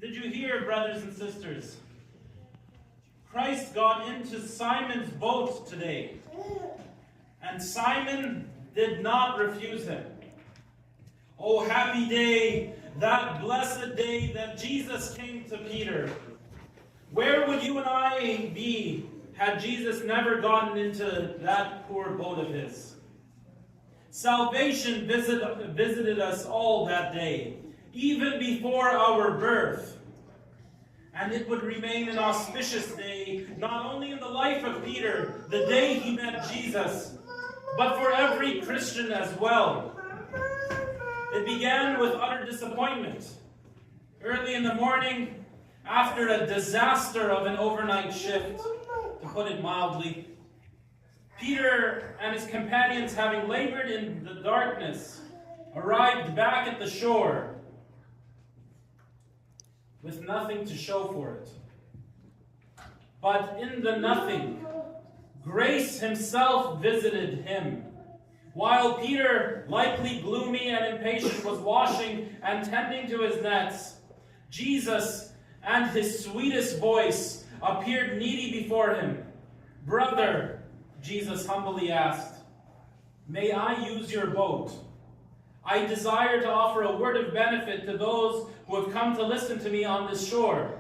Did you hear, brothers and sisters? Christ got into Simon's boat today, and Simon did not refuse him. Oh, happy day, that blessed day that Jesus came to Peter. Where would you and I be had Jesus never gotten into that poor boat of his? Salvation visited us all that day, even before our birth. And it would remain an auspicious day, not only in the life of Peter, the day he met Jesus, but for every Christian as well. It began with utter disappointment. Early in the morning, after a disaster of an overnight shift, to put it mildly, Peter and his companions, having labored in the darkness, arrived back at the shore with nothing to show for it. But in the nothing, grace himself visited him. While Peter, likely gloomy and impatient, was washing and tending to his nets, Jesus and his sweetest voice appeared needy before him. "Brother," Jesus humbly asked, "may I use your boat? I desire to offer a word of benefit to those who have come to listen to me on this shore."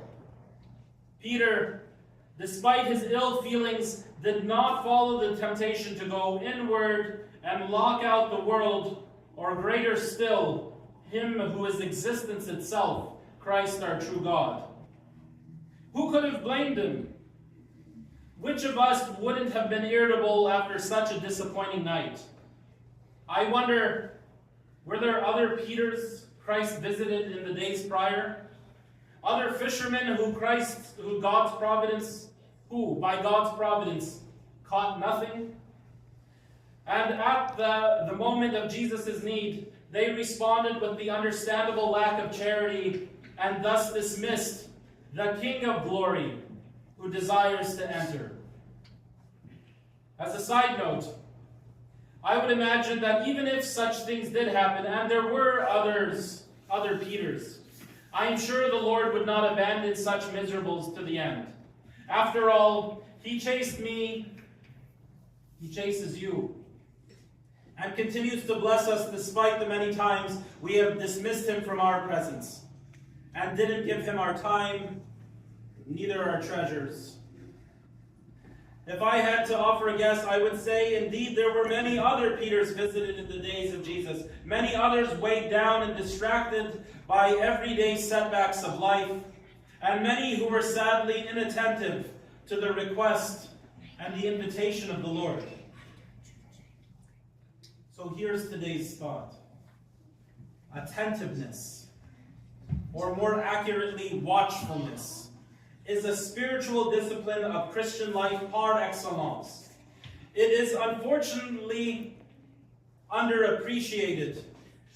Peter, despite his ill feelings, did not follow the temptation to go inward and lock out the world, or greater still, him who is existence itself, Christ our true God. Who could have blamed him? Which of us wouldn't have been irritable after such a disappointing night? I wonder, were there other Peters Christ visited in the days prior? Other fishermen who by God's providence, caught nothing? And at the moment of Jesus' need, they responded with the understandable lack of charity, and thus dismissed the King of Glory who desires to enter. As a side note, I would imagine that even if such things did happen, and there were other Peters, I am sure the Lord would not abandon such miserables to the end. After all, he chased me, he chases you, and continues to bless us despite the many times we have dismissed him from our presence, and didn't give him our time, neither our treasures. If I had to offer a guess, I would say, indeed, there were many other Peters visited in the days of Jesus. Many others weighed down and distracted by everyday setbacks of life, and many who were sadly inattentive to the request and the invitation of the Lord. So here's today's thought. Attentiveness, or more accurately, watchfulness, is a spiritual discipline of Christian life par excellence. It is unfortunately underappreciated,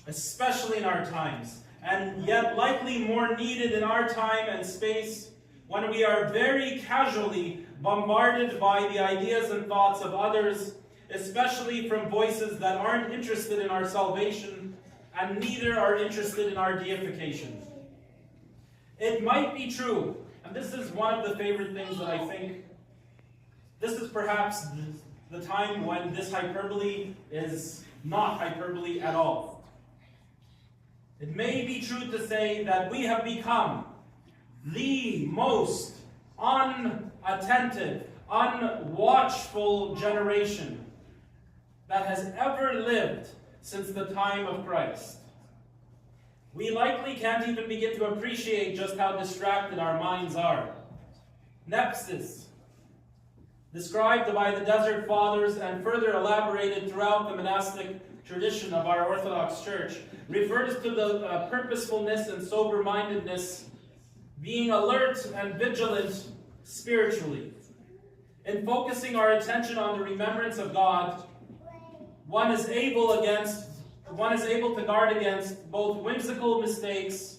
especially in our times, and yet likely more needed in our time and space when we are very casually bombarded by the ideas and thoughts of others, especially from voices that aren't interested in our salvation and neither are interested in our deification. It might be true, and this is one of the favorite things that I think, this is perhaps the time when this hyperbole is not hyperbole at all. It may be true to say that we have become the most unattentive, unwatchful generation that has ever lived since the time of Christ. We likely can't even begin to appreciate just how distracted our minds are. Nepsis, described by the Desert Fathers and further elaborated throughout the monastic tradition of our Orthodox Church, refers to the purposefulness and sober-mindedness, being alert and vigilant spiritually. In focusing our attention on the remembrance of God, one is able to guard against both whimsical mistakes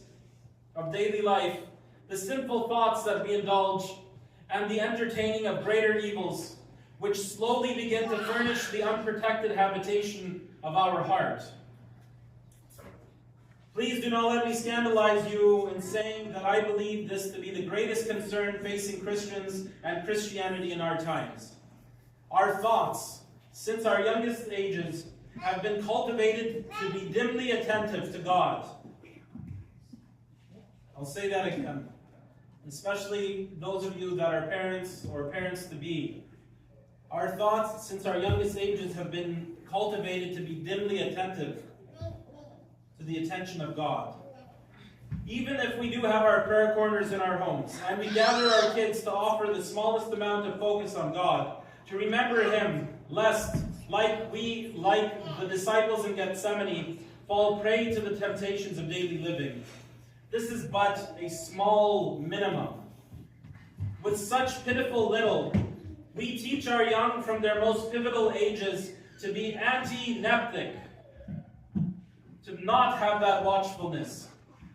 of daily life, the sinful thoughts that we indulge, and the entertaining of greater evils, which slowly begin to furnish the unprotected habitation of our heart. Please do not let me scandalize you in saying that I believe this to be the greatest concern facing Christians and Christianity in our times. Our thoughts, since our youngest ages, have been cultivated to be dimly attentive to God. I'll say that again. Especially those of you that are parents or parents-to-be. Our thoughts, since our youngest ages, have been cultivated to be dimly attentive to the attention of God. Even if we do have our prayer corners in our homes, and we gather our kids to offer the smallest amount of focus on God, to remember Him, lest, like the disciples in Gethsemane, fall prey to the temptations of daily living. This is but a small minimum. With such pitiful little, we teach our young from their most pivotal ages to be anti-neptic, to not have that watchfulness,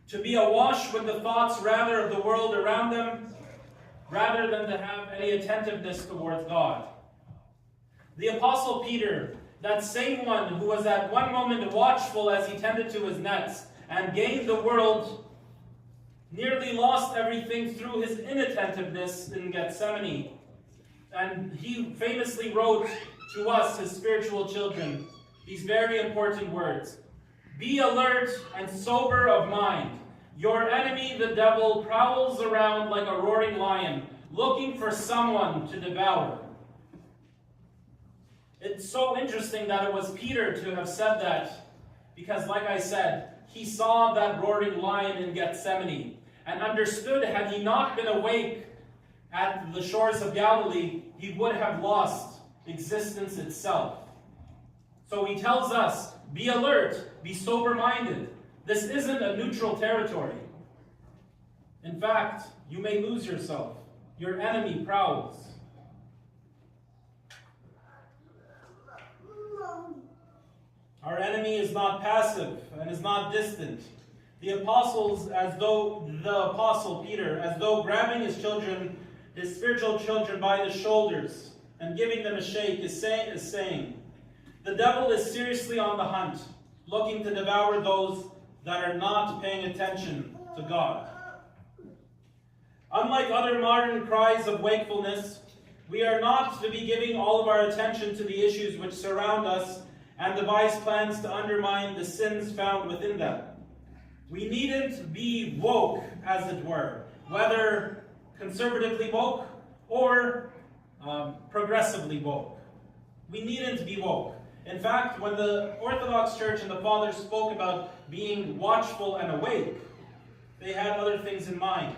to be awash with the thoughts rather of the world around them, rather than to have any attentiveness towards God. The Apostle Peter, that same one who was at one moment watchful as he tended to his nets and gained the world, nearly lost everything through his inattentiveness in Gethsemane. And he famously wrote to us, his spiritual children, these very important words. Be alert and sober of mind. Your enemy, the devil, prowls around like a roaring lion, looking for someone to devour. It's so interesting that it was Peter to have said that, because like I said, he saw that roaring lion in Gethsemane and understood, had he not been awake at the shores of Galilee, he would have lost existence itself. So he tells us, be alert, be sober-minded. This isn't a neutral territory. In fact, you may lose yourself. Your enemy prowls. Our enemy is not passive and is not distant. The apostles, the Apostle Peter, as though grabbing his children, his spiritual children by the shoulders and giving them a shake, is saying, the devil is seriously on the hunt, looking to devour those that are not paying attention to God. Unlike other modern cries of wakefulness, we are not to be giving all of our attention to the issues which surround us and devise plans to undermine the sins found within them. We needn't be woke, as it were, whether conservatively woke or progressively woke. We needn't be woke. In fact, when the Orthodox Church and the Fathers spoke about being watchful and awake, they had other things in mind.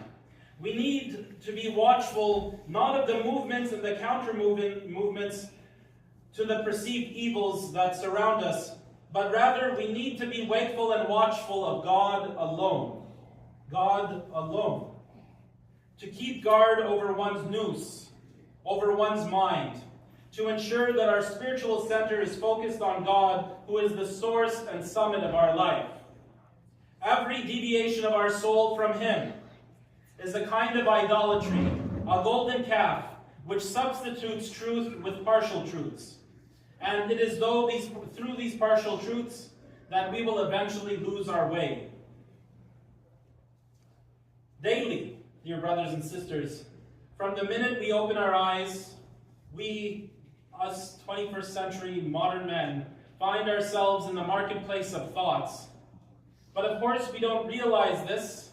We need to be watchful, not of the movements and the counter-movements to the perceived evils that surround us, but rather we need to be wakeful and watchful of God alone. God alone. To keep guard over one's nous, over one's mind, to ensure that our spiritual center is focused on God, who is the source and summit of our life. Every deviation of our soul from Him is a kind of idolatry, a golden calf, which substitutes truth with partial truths. And it is through these partial truths that we will eventually lose our way. Daily, dear brothers and sisters, from the minute we open our eyes, we, us 21st century modern men, find ourselves in the marketplace of thoughts. But of course we don't realize this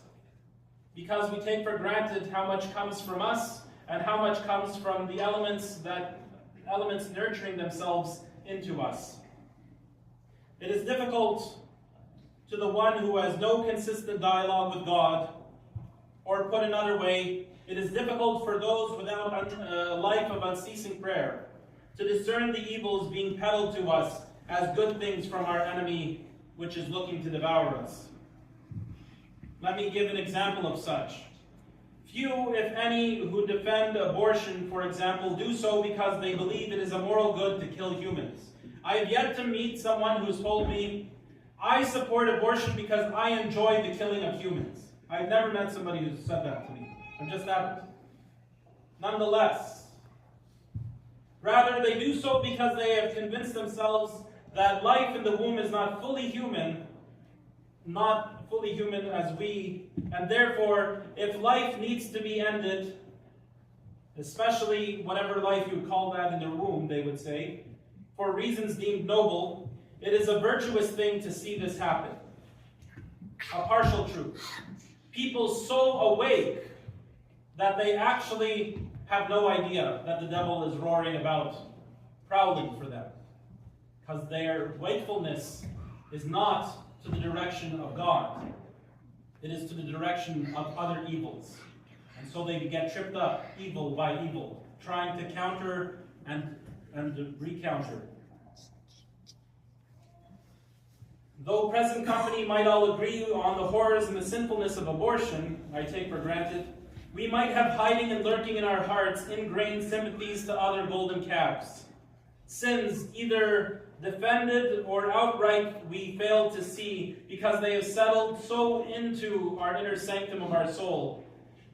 because we take for granted how much comes from us and how much comes from the elements nurturing themselves into us. It is difficult to the one who has no consistent dialogue with God, or put another way, it is difficult for those without a life of unceasing prayer to discern the evils being peddled to us as good things from our enemy, which is looking to devour us. Let me give an example of such. Few, if any, who defend abortion, for example, do so because they believe it is a moral good to kill humans. I have yet to meet someone who's told me, I support abortion because I enjoy the killing of humans. I've never met somebody who said that to me. I just haven't. Nonetheless, rather they do so because they have convinced themselves that life in the womb is not fully human, not fully human as we, and therefore, if life needs to be ended, especially whatever life you call that in the womb, they would say, for reasons deemed noble, it is a virtuous thing to see this happen. A partial truth. People so awake that they actually have no idea that the devil is roaring about, prowling for them. Because their wakefulness is not to the direction of God. It is to the direction of other evils. And so they get tripped up, evil by evil, trying to counter and recounter. Though present company might all agree on the horrors and the sinfulness of abortion, I take for granted, we might have hiding and lurking in our hearts ingrained sympathies to other golden calves. Sins either defended or outright we fail to see because they have settled so into our inner sanctum of our soul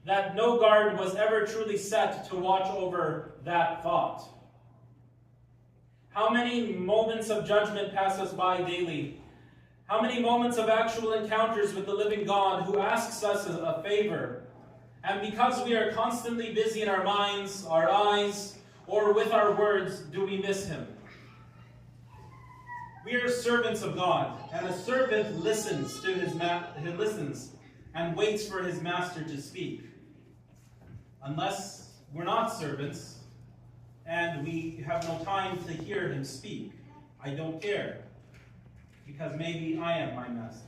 that no guard was ever truly set to watch over that thought. How many moments of judgment pass us by daily? How many moments of actual encounters with the living God who asks us a favor? And because we are constantly busy in our minds, our eyes, or with our words, do we miss him? We are servants of God, and a servant listens to he listens and waits for his master to speak. Unless we're not servants, and we have no time to hear him speak, I don't care, because maybe I am my master.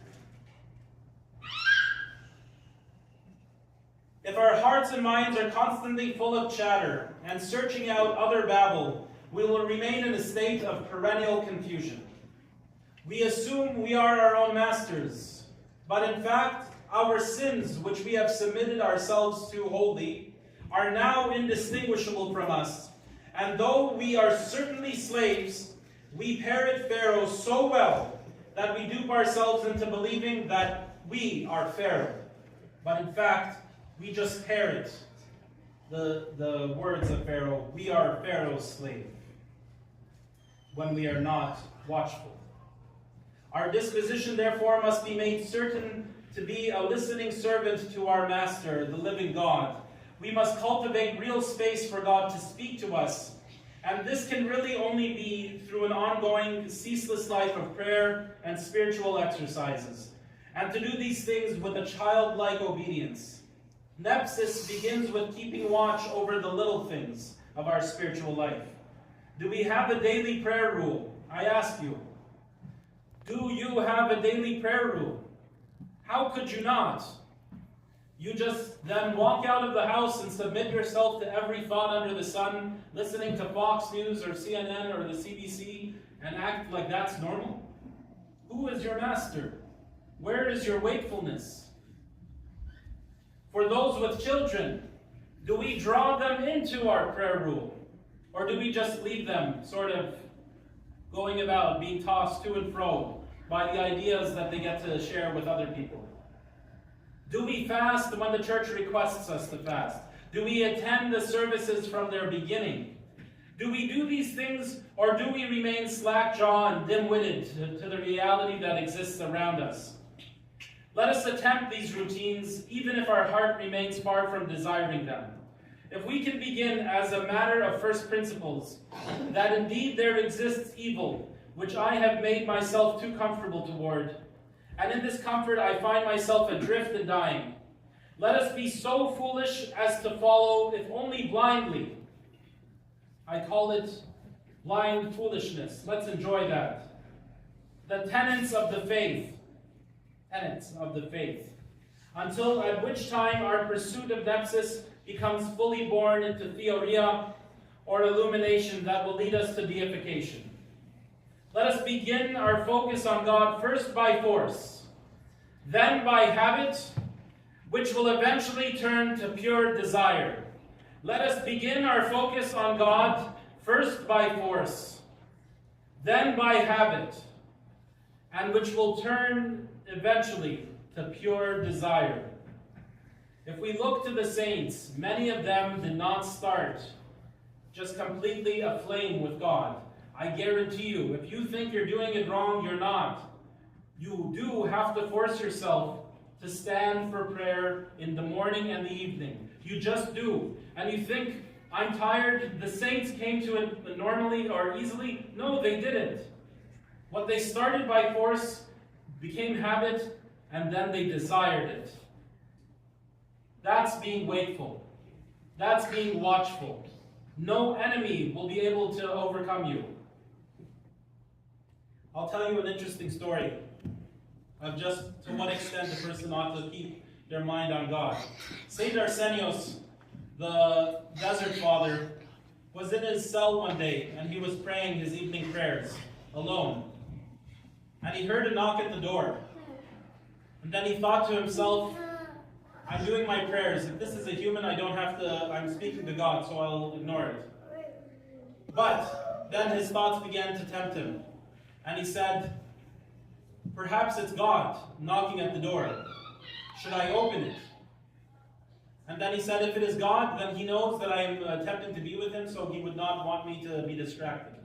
If our hearts and minds are constantly full of chatter and searching out other babble, we will remain in a state of perennial confusion. We assume we are our own masters, but in fact, our sins, which we have submitted ourselves to wholly, are now indistinguishable from us. And though we are certainly slaves, we parrot Pharaoh so well that we dupe ourselves into believing that we are Pharaoh. But in fact, we just parrot the words of Pharaoh. We are Pharaoh's slave when we are not watchful. Our disposition, therefore, must be made certain to be a listening servant to our Master, the living God. We must cultivate real space for God to speak to us. And this can really only be through an ongoing, ceaseless life of prayer and spiritual exercises. And to do these things with a childlike obedience. Nepsis begins with keeping watch over the little things of our spiritual life. Do we have a daily prayer rule? I ask you. Do you have a daily prayer rule? How could you not? You just then walk out of the house and submit yourself to every thought under the sun, listening to Fox News or CNN or the CBC, and act like that's normal? Who is your master? Where is your wakefulness? For those with children, do we draw them into our prayer rule? Or do we just leave them sort of going about, being tossed to and fro by the ideas that they get to share with other people? Do we fast when the church requests us to fast? Do we attend the services from their beginning? Do we do these things, or do we remain slack-jawed and dim-witted to the reality that exists around us? Let us attempt these routines, even if our heart remains far from desiring them. If we can begin as a matter of first principles, that indeed there exists evil, which I have made myself too comfortable toward, and in this comfort I find myself adrift and dying. Let us be so foolish as to follow, if only blindly. I call it blind foolishness. Let's enjoy that. The tenets of the faith. Tenets of the faith. Until at which time our pursuit of Nepsis becomes fully born into theoria, or illumination that will lead us to deification. Let us begin our focus on God first by force, then by habit, which will eventually turn to pure desire. Let us begin our focus on God first by force, then by habit, and which will turn eventually to pure desire. If we look to the saints, many of them did not start just completely aflame with God. I guarantee you, if you think you're doing it wrong, you're not. You do have to force yourself to stand for prayer in the morning and the evening. You just do. And you think, I'm tired. The saints came to it normally or easily. No, they didn't. What they started by force became habit, and then they desired it. That's being wakeful. That's being watchful. No enemy will be able to overcome you. I'll tell you an interesting story of just to what extent a person ought to keep their mind on God. Saint Arsenios, the desert father, was in his cell one day, and he was praying his evening prayers alone. And he heard a knock at the door. And then he thought to himself, I'm doing my prayers. If this is a human, I'm speaking to God, so I'll ignore it. But then his thoughts began to tempt him. And he said, perhaps it's God knocking at the door. Should I open it? And then he said, if it is God, then he knows that I am attempting to be with him, so he would not want me to be distracted.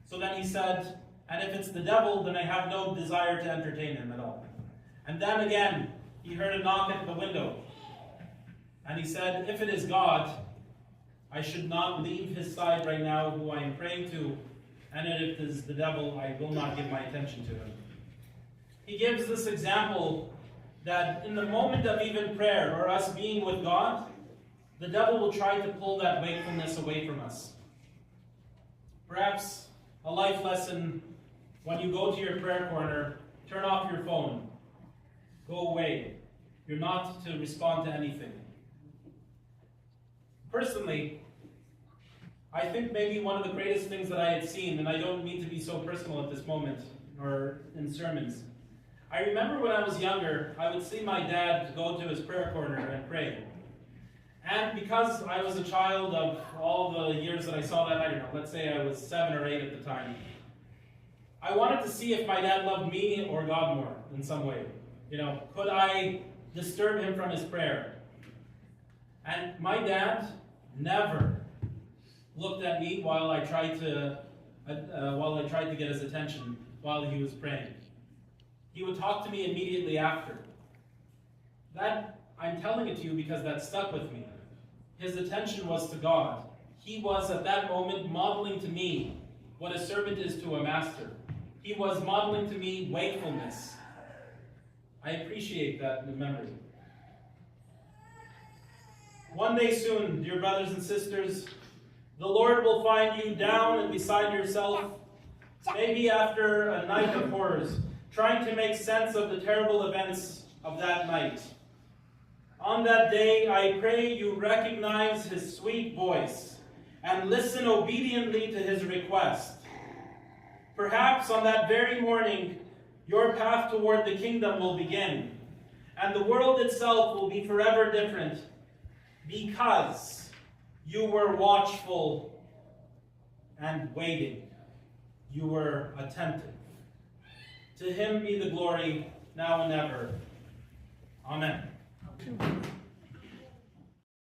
So then he said, and if it's the devil, then I have no desire to entertain him at all. And then again, he heard a knock at the window. And he said, if it is God, I should not leave his side right now, who I am praying to. And if it is the devil, I will not give my attention to him. He gives this example that in the moment of even prayer, or us being with God, the devil will try to pull that wakefulness away from us. Perhaps a life lesson, when you go to your prayer corner, turn off your phone. Go away. You're not to respond to anything. Personally, I think maybe one of the greatest things that I had seen, and I don't mean to be so personal at this moment, or in sermons. I remember when I was younger, I would see my dad go to his prayer corner and pray. And because I was a child of all the years that I saw that, I don't know, let's say I was 7 or 8 at the time, I wanted to see if my dad loved me or God more in some way. You know, could I disturb him from his prayer? And my dad never looked at me while I tried to get his attention while he was praying. He would talk to me immediately after. That, I'm telling it to you because that stuck with me. His attention was to God. He was at that moment modeling to me what a servant is to a master. He was modeling to me wakefulness. I appreciate that memory. One day soon, dear brothers and sisters, the Lord will find you down and beside yourself, maybe after a night of horrors, trying to make sense of the terrible events of that night. On that day, I pray you recognize his sweet voice and listen obediently to his request. Perhaps on that very morning, your path toward the kingdom will begin, and the world itself will be forever different, because you were watchful and waiting. You were attentive. To him be the glory, now and ever. Amen.